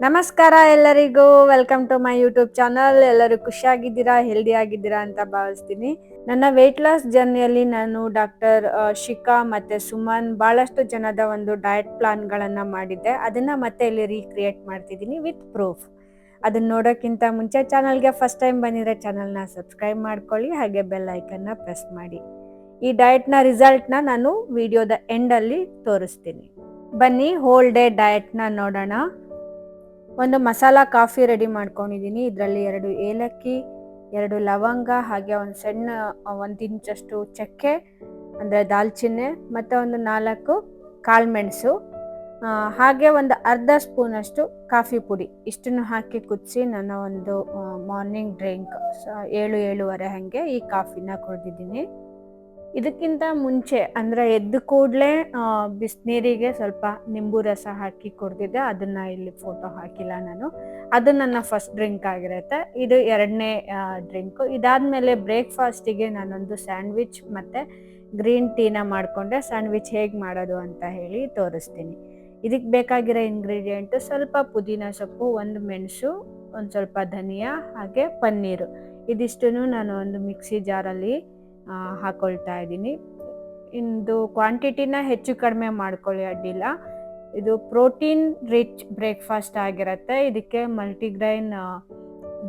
ನಮಸ್ಕಾರ ಎಲ್ಲರಿಗೂ, welcome to my YouTube channel. ಎಲ್ಲರೂ ಖುಷಿಯಾಗಿದ್ದೀರಾ, ಹೆಲ್ದಿ ಆಗಿದ್ದೀರಾ ಅಂತ ಭಾವಿಸ್ತೀನಿ. ನನ್ನ ವೆಯ್ಟ್ ಲಾಸ್ ಜರ್ನಿಯಲ್ಲಿ ನಾನು ಡಾಕ್ಟರ್ ಶಿಖಾ ಮತ್ತು ಸುಮನ್ ಭಾಳಷ್ಟು ಜನದ ಒಂದು ಡಯಟ್ ಪ್ಲಾನ್ಗಳನ್ನು ಮಾಡಿದ್ದೆ. ಅದನ್ನು ಮತ್ತೆ ಇಲ್ಲಿ ರೀಕ್ರಿಯೇಟ್ ಮಾಡ್ತಿದ್ದೀನಿ ವಿತ್ ಪ್ರೂಫ್. ಅದನ್ನು ನೋಡೋಕ್ಕಿಂತ ಮುಂಚೆ ಚಾನಲ್ಗೆ ಫಸ್ಟ್ ಟೈಮ್ ಬಂದಿರೋ ಚಾನಲ್ನ ಸಬ್ಸ್ಕ್ರೈಬ್ ಮಾಡ್ಕೊಳ್ಳಿ, ಹಾಗೆ ಬೆಲ್ ಐಕನ್ನ ಪ್ರೆಸ್ ಮಾಡಿ. ಈ ಡಯಟ್ನ ರಿಸಲ್ಟ್ನ ನಾನು ವಿಡಿಯೋದ ಎಂಡಲ್ಲಿ ತೋರಿಸ್ತೀನಿ. ಬನ್ನಿ ಹೋಲ್ ಡೇ ಡಯಟ್ನ ನೋಡೋಣ. ಒಂದು ಮಸಾಲ ಕಾಫಿ ರೆಡಿ ಮಾಡ್ಕೊಂಡಿದ್ದೀನಿ. ಇದರಲ್ಲಿ 2 ಏಲಕ್ಕಿ, 2 ಲವಂಗ, ಹಾಗೆ ಒಂದು ಸಣ್ಣ 1 ಇಂಚಷ್ಟು ಚಕ್ಕೆ ಅಂದರೆ ದಾಲ್ಚಿನ್ನೆ, ಮತ್ತು ಒಂದು 4 ಕಾಳುಮೆಣಸು, ಹಾಗೆ ಒಂದು ಅರ್ಧ ಸ್ಪೂನಷ್ಟು ಕಾಫಿ ಪುಡಿ. ಇಷ್ಟನ್ನು ಹಾಕಿ ಕುದಿಸಿ ನನ್ನ ಒಂದು ಮಾರ್ನಿಂಗ್ ಡ್ರಿಂಕ್ 7-7:30 ಹಾಗೆ ಈ ಕಾಫಿನ ಕುಡಿದಿದ್ದೀನಿ. ಇದಕ್ಕಿಂತ ಮುಂಚೆ ಅಂದರೆ ಎದ್ದು ಕೂಡಲೇ ಬಿಸಿನೀರಿಗೆ ಸ್ವಲ್ಪ ನಿಂಬು ರಸ ಹಾಕಿ ಕುಡಿದಿದ್ದೆ. ಅದನ್ನು ಇಲ್ಲಿ ಫೋಟೋ ಹಾಕಿಲ್ಲ ನಾನು. ಅದು ನನ್ನ ಫಸ್ಟ್ ಡ್ರಿಂಕ್ ಆಗಿರುತ್ತೆ. ಇದು 2ನೇ ಡ್ರಿಂಕು. ಇದಾದಮೇಲೆ ಬ್ರೇಕ್ಫಾಸ್ಟಿಗೆ ನಾನೊಂದು ಸ್ಯಾಂಡ್ವಿಚ್ ಮತ್ತು ಗ್ರೀನ್ ಟೀನ ಮಾಡಿಕೊಂಡೆ. ಸ್ಯಾಂಡ್ವಿಚ್ ಹೇಗೆ ಮಾಡೋದು ಅಂತ ಹೇಳಿ ತೋರಿಸ್ತೀನಿ. ಇದಕ್ಕೆ ಬೇಕಾಗಿರೋ ಇಂಗ್ರೀಡಿಯೆಂಟು ಸ್ವಲ್ಪ ಪುದೀನ ಸೊಪ್ಪು, 1 ಮೆಣಸು, ಒಂದು ಸ್ವಲ್ಪ ಧನಿಯಾ, ಹಾಗೆ ಪನ್ನೀರು. ಇದಿಷ್ಟನ್ನು ನಾನು ಒಂದು ಮಿಕ್ಸಿ ಜಾರಲ್ಲಿ ಹಾಕೊಳ್ತಾ ಇದ್ದೀನಿ. ಇಂದು ಕ್ವಾಂಟಿಟಿನ ಹೆಚ್ಚು ಕಡಿಮೆ ಮಾಡ್ಕೊಳ್ಳಿ, ಅಡ್ಡಿಲ್ಲ. ಇದು ಪ್ರೋಟೀನ್ ರಿಚ್ ಬ್ರೇಕ್ಫಾಸ್ಟ್ ಆಗಿರುತ್ತೆ. ಇದಕ್ಕೆ ಮಲ್ಟಿಗ್ರೈನ್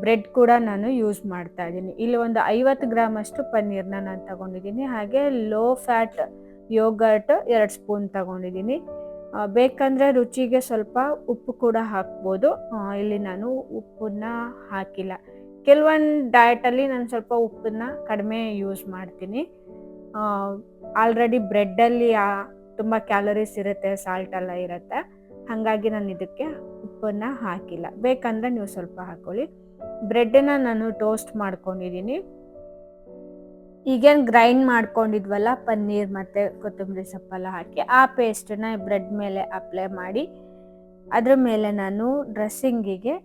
ಬ್ರೆಡ್ ಕೂಡ ನಾನು ಯೂಸ್ ಮಾಡ್ತಾ ಇದ್ದೀನಿ. ಇಲ್ಲಿ ಒಂದು 50 ಗ್ರಾಮಷ್ಟು ಪನ್ನೀರ್ನ ನಾನು ತಗೊಂಡಿದ್ದೀನಿ. ಹಾಗೆ ಲೋ ಫ್ಯಾಟ್ ಯೋಗರ್ಟ್ 2 ಸ್ಪೂನ್ ತಗೊಂಡಿದ್ದೀನಿ. ಬೇಕಂದರೆ ರುಚಿಗೆ ಸ್ವಲ್ಪ ಉಪ್ಪು ಕೂಡ ಹಾಕ್ಬೋದು. ಇಲ್ಲಿ ನಾನು ಉಪ್ಪನ್ನ ಹಾಕಿಲ್ಲ. ಕೆಲವೊಂದು ಡಯಟಲ್ಲಿ ನಾನು ಸ್ವಲ್ಪ ಉಪ್ಪನ್ನ ಕಡಿಮೆ ಯೂಸ್ ಮಾಡ್ತೀನಿ. ಆಲ್ರೆಡಿ ಬ್ರೆಡ್ಡಲ್ಲಿ ತುಂಬ ಕ್ಯಾಲರೀಸ್ ಇರುತ್ತೆ, ಸಾಲ್ಟ್ ಎಲ್ಲ ಇರುತ್ತೆ. ಹಾಗಾಗಿ ನಾನು ಇದಕ್ಕೆ ಉಪ್ಪನ್ನು ಹಾಕಿಲ್ಲ. ಬೇಕಂದರೆ ನೀವು ಸ್ವಲ್ಪ ಹಾಕ್ಕೊಳ್ಳಿ. ಬ್ರೆಡ್ಡನ್ನು ನಾನು ಟೋಸ್ಟ್ ಮಾಡ್ಕೊಂಡಿದ್ದೀನಿ. ಈಗೇನು ಗ್ರೈಂಡ್ ಮಾಡ್ಕೊಂಡಿದ್ವಲ್ಲ ಪನ್ನೀರ್ ಮತ್ತು ಕೊತ್ತಂಬರಿ ಸೊಪ್ಪೆಲ್ಲ ಹಾಕಿ, ಆ ಪೇಸ್ಟನ್ನ ಬ್ರೆಡ್ ಮೇಲೆ ಅಪ್ಲೈ ಮಾಡಿ, ಅದ್ರ ಮೇಲೆ ನಾನು ಡ್ರೆಸ್ಸಿಂಗಿಗೆ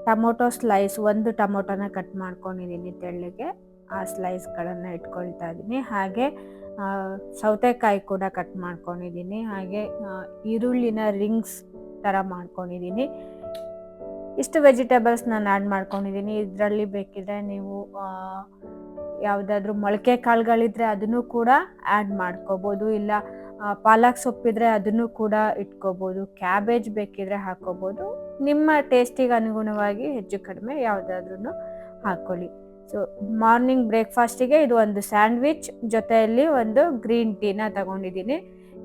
ಟೊಮೊಟೊ ಸ್ಲೈಸ್, 1 ಟೊಮೊಟೊನ ಕಟ್ ಮಾಡ್ಕೊಂಡಿದ್ದೀನಿ ತೆಳ್ಳಗೆ. ಆ ಸ್ಲೈಸ್ಗಳನ್ನು ಇಟ್ಕೊಳ್ತಾ ಇದ್ದೀನಿ. ಹಾಗೆ ಸೌತೆಕಾಯಿ ಕೂಡ ಕಟ್ ಮಾಡ್ಕೊಂಡಿದ್ದೀನಿ. ಹಾಗೆ ಈರುಳ್ಳಿನ ರಿಂಗ್ಸ್ ಥರ ಮಾಡ್ಕೊಂಡಿದ್ದೀನಿ. ಇಷ್ಟು ವೆಜಿಟೇಬಲ್ಸ್ ನಾನು ಆ್ಯಡ್ ಮಾಡ್ಕೊಂಡಿದ್ದೀನಿ. ಇದರಲ್ಲಿ ಬೇಕಿದ್ರೆ ನೀವು ಯಾವುದಾದ್ರೂ ಮೊಳಕೆ ಕಾಳುಗಳಿದ್ರೆ ಅದನ್ನು ಕೂಡ ಆ್ಯಡ್ ಮಾಡ್ಕೋಬೋದು, ಇಲ್ಲ ಪಾಲಕ್ ಸೊಪ್ಪಿದ್ರೆ ಅದನ್ನು ಕೂಡ ಇಟ್ಕೋಬೋದು, ಕ್ಯಾಬೇಜ್ ಬೇಕಿದ್ರೆ ಹಾಕ್ಕೋಬೋದು. ನಿಮ್ಮ ಟೇಸ್ಟಿಗೆ ಅನುಗುಣವಾಗಿ ಹೆಚ್ಚು ಕಡಿಮೆ ಯಾವುದಾದ್ರೂ ಹಾಕ್ಕೊಳ್ಳಿ. ಸೊ ಮಾರ್ನಿಂಗ್ ಬ್ರೇಕ್ಫಾಸ್ಟಿಗೆ ಇದು ಒಂದು ಸ್ಯಾಂಡ್ವಿಚ್, ಜೊತೆಯಲ್ಲಿ ಒಂದು ಗ್ರೀನ್ ಟೀನ ತಗೊಂಡಿದ್ದೀನಿ.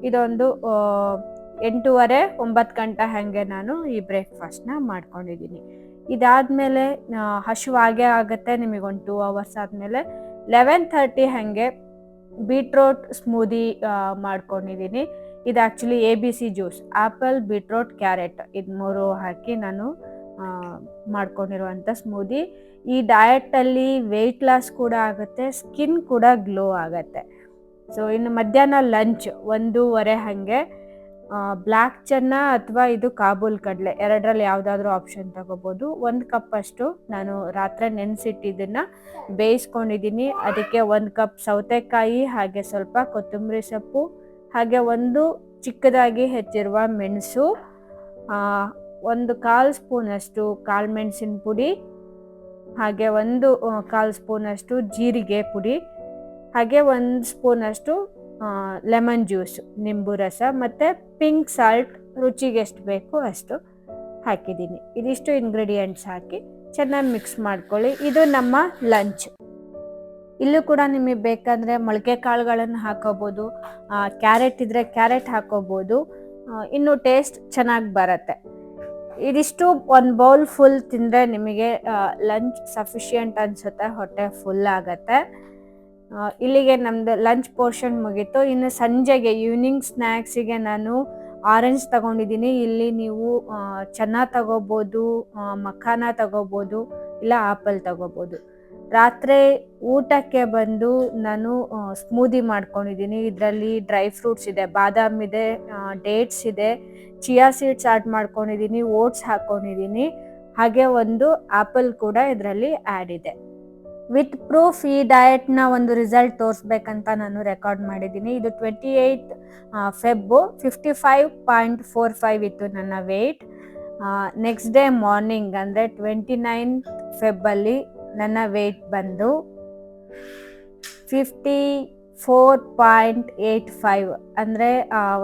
ಇದೊಂದು 8:30-9 ಗಂಟೆ ಹಾಗೆ ನಾನು ಈ ಬ್ರೇಕ್ಫಾಸ್ಟ್ನ ಮಾಡ್ಕೊಂಡಿದ್ದೀನಿ. ಇದಾದಮೇಲೆ ಹಸಿವಾಗೇ ಆಗುತ್ತೆ ನಿಮಗೊಂದು 2 ಅವರ್ಸ್ ಆದಮೇಲೆ 11:30 ಹಾಗೆ ಬೀಟ್ರೋಟ್ ಸ್ಮೂದಿ ಮಾಡ್ಕೊಂಡಿದ್ದೀನಿ. ಇದು actually ABC juice, apple, beetroot, carrot, ಇದು 3 ಹಾಕಿ ನಾನು ಮಾಡ್ಕೊಂಡಿರುವಂಥ ಸ್ಮೂದಿ. ಈ ಡಯಟಲ್ಲಿ ವೆಯ್ಟ್ ಲಾಸ್ ಕೂಡ ಆಗುತ್ತೆ, ಸ್ಕಿನ್ ಕೂಡ ಗ್ಲೋ ಆಗುತ್ತೆ. ಸೊ ಇನ್ನು ಮಧ್ಯಾಹ್ನ ಲಂಚ್ 1:30 ಹಾಗೆ ಬ್ಲ್ಯಾಕ್ ಚೆನ್ನ ಅಥವಾ ಇದು ಕಾಬೂಲ್ ಕಡಲೆ, ಎರಡರಲ್ಲಿ ಯಾವುದಾದ್ರೂ ಆಪ್ಷನ್ ತಗೋಬೋದು. 1 ಕಪ್ಪಷ್ಟು ನಾನು ರಾತ್ರಿ ನೆನೆಸಿಟ್ಟಿದ್ದನ್ನು ಬೇಯಿಸ್ಕೊಂಡಿದ್ದೀನಿ. ಅದಕ್ಕೆ 1 ಕಪ್ ಸೌತೆಕಾಯಿ, ಹಾಗೆ ಸ್ವಲ್ಪ ಕೊತ್ತಂಬರಿ ಸೊಪ್ಪು, ಹಾಗೆ 1 ಚಿಕ್ಕದಾಗಿ ಹೆಚ್ಚಿರುವ ಮೆಣಸು, 1/4 ಸ್ಪೂನಷ್ಟು ಕಾಳುಮೆಣಸಿನ ಪುಡಿ, ಹಾಗೆ 1/4 ಸ್ಪೂನಷ್ಟು ಜೀರಿಗೆ ಪುಡಿ, ಹಾಗೆ 1 ಸ್ಪೂನಷ್ಟು ಲೆಮನ್ ಜ್ಯೂಸು, ನಿಂಬು ರಸ, ಮತ್ತು ಪಿಂಕ್ ಸಾಲ್ಟ್ ರುಚಿಗೆ ಎಷ್ಟು ಬೇಕು ಅಷ್ಟು ಹಾಕಿದ್ದೀನಿ. ಇದಿಷ್ಟು ಇಂಗ್ರೀಡಿಯೆಂಟ್ಸ್ ಹಾಕಿ ಚೆನ್ನಾಗಿ ಮಿಕ್ಸ್ ಮಾಡ್ಕೊಳ್ಳಿ. ಇದು ನಮ್ಮ ಲಂಚ್. ಇಲ್ಲೂ ಕೂಡ ನಿಮಗೆ ಬೇಕಂದರೆ ಮೊಳಕೆ ಕಾಳುಗಳನ್ನು ಹಾಕೋಬೋದು, ಕ್ಯಾರೆಟ್ ಇದ್ದರೆ ಕ್ಯಾರೆಟ್ ಹಾಕೋಬೋದು, ಇನ್ನು ಟೇಸ್ಟ್ ಚೆನ್ನಾಗಿ ಬರುತ್ತೆ. ಇದಿಷ್ಟು 1 ಬೌಲ್ ಫುಲ್ ತಿಂದರೆ ನಿಮಗೆ ಲಂಚ್ ಸಫಿಷಿಯೆಂಟ್ ಅನಿಸುತ್ತೆ, ಹೊಟ್ಟೆ ಫುಲ್ ಆಗುತ್ತೆ. ಇಲ್ಲಿಗೆ ನಮ್ಮದು ಲಂಚ್ ಪೋರ್ಷನ್ ಮುಗೀತು. ಇನ್ನು ಸಂಜೆಗೆ ಈವ್ನಿಂಗ್ ಸ್ನ್ಯಾಕ್ಸಿಗೆ ನಾನು ಆರೆಂಜ್ ತಗೊಂಡಿದ್ದೀನಿ. ಇಲ್ಲಿ ನೀವು ಚೆನ್ನ ತಗೋಬೋದು, ಮಖಾನ ತಗೋಬೋದು, ಇಲ್ಲ ಆ್ಯಪಲ್ ತಗೋಬೋದು. ರಾತ್ರಿ ಊಟಕ್ಕೆ ಬಂದು ನಾನು ಸ್ಮೂದಿ ಮಾಡ್ಕೊಂಡಿದ್ದೀನಿ. ಇದರಲ್ಲಿ ಡ್ರೈ ಫ್ರೂಟ್ಸ್ ಇದೆ, ಬಾದಾಮ್ ಇದೆ, ಡೇಟ್ಸ್ ಇದೆ, ಚಿಯಾ ಸೀಡ್ಸ್ ಆ್ಯಡ್ ಮಾಡ್ಕೊಂಡಿದ್ದೀನಿ, ಓಟ್ಸ್ ಹಾಕ್ಕೊಂಡಿದ್ದೀನಿ, ಹಾಗೆ 1 ಆ್ಯಪಲ್ ಕೂಡ ಇದರಲ್ಲಿ ಆ್ಯಡ್ ಇದೆ. ವಿತ್ ಪ್ರೂಫ್ ಈ ಡಯಟ್ನ ಒಂದು ರಿಸಲ್ಟ್ ತೋರಿಸ್ಬೇಕಂತ ನಾನು ರೆಕಾರ್ಡ್ ಮಾಡಿದ್ದೀನಿ. ಇದು 28 ಫೆಬ್ 55.45 ಇತ್ತು ನನ್ನ ವೆಯ್ಟ್. ನೆಕ್ಸ್ಟ್ ಡೇ ಮಾರ್ನಿಂಗ್ ಅಂದರೆ 29th ಫೆಬ್ಬಲ್ಲಿ ನನ್ನ ವೆಯ್ಟ್ ಬಂದು 54.85 ಅಂದರೆ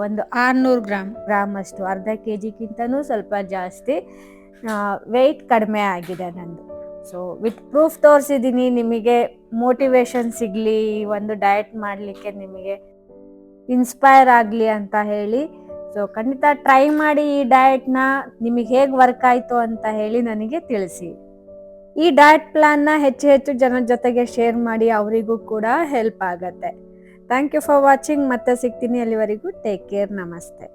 ಒಂದು 600 ಗ್ರಾಮ್ ಅಷ್ಟು, ಅರ್ಧ ಕೆ ಜಿಗಿಂತನೂ ಸ್ವಲ್ಪ ಜಾಸ್ತಿ ವೆಯ್ಟ್ ಕಡಿಮೆ ಆಗಿದೆ ನಂದು. ಸೊ ವಿತ್ ಪ್ರೂಫ್ ತೋರಿಸಿದ್ದೀನಿ, ನಿಮಗೆ ಮೋಟಿವೇಶನ್ ಸಿಗಲಿ, ಒಂದು ಡಯಟ್ ಮಾಡಲಿಕ್ಕೆ ನಿಮಗೆ ಇನ್ಸ್ಪೈರ್ ಆಗಲಿ ಅಂತ ಹೇಳಿ. ಸೊ ಖಂಡಿತ ಟ್ರೈ ಮಾಡಿ ಈ ಡಯಟ್ನ. ನಿಮಗೆ ಹೇಗೆ ವರ್ಕ್ ಆಯಿತು ಅಂತ ಹೇಳಿ ನನಗೆ ತಿಳಿಸಿ. ಈ ಡಯಟ್ ಪ್ಲಾನ್ನ ಹೆಚ್ಚು ಹೆಚ್ಚು ಜನರ ಜೊತೆಗೆ ಶೇರ್ ಮಾಡಿ, ಅವರಿಗೂ ಕೂಡ ಹೆಲ್ಪ್ ಆಗುತ್ತೆ. Thank you for watching. ಮತ್ತೆ ಸಿಗ್ತೀನಿ, ಅಲ್ಲಿವರೆಗೂ ಟೇಕ್ ಕೇರ್. ನಮಸ್ತೆ.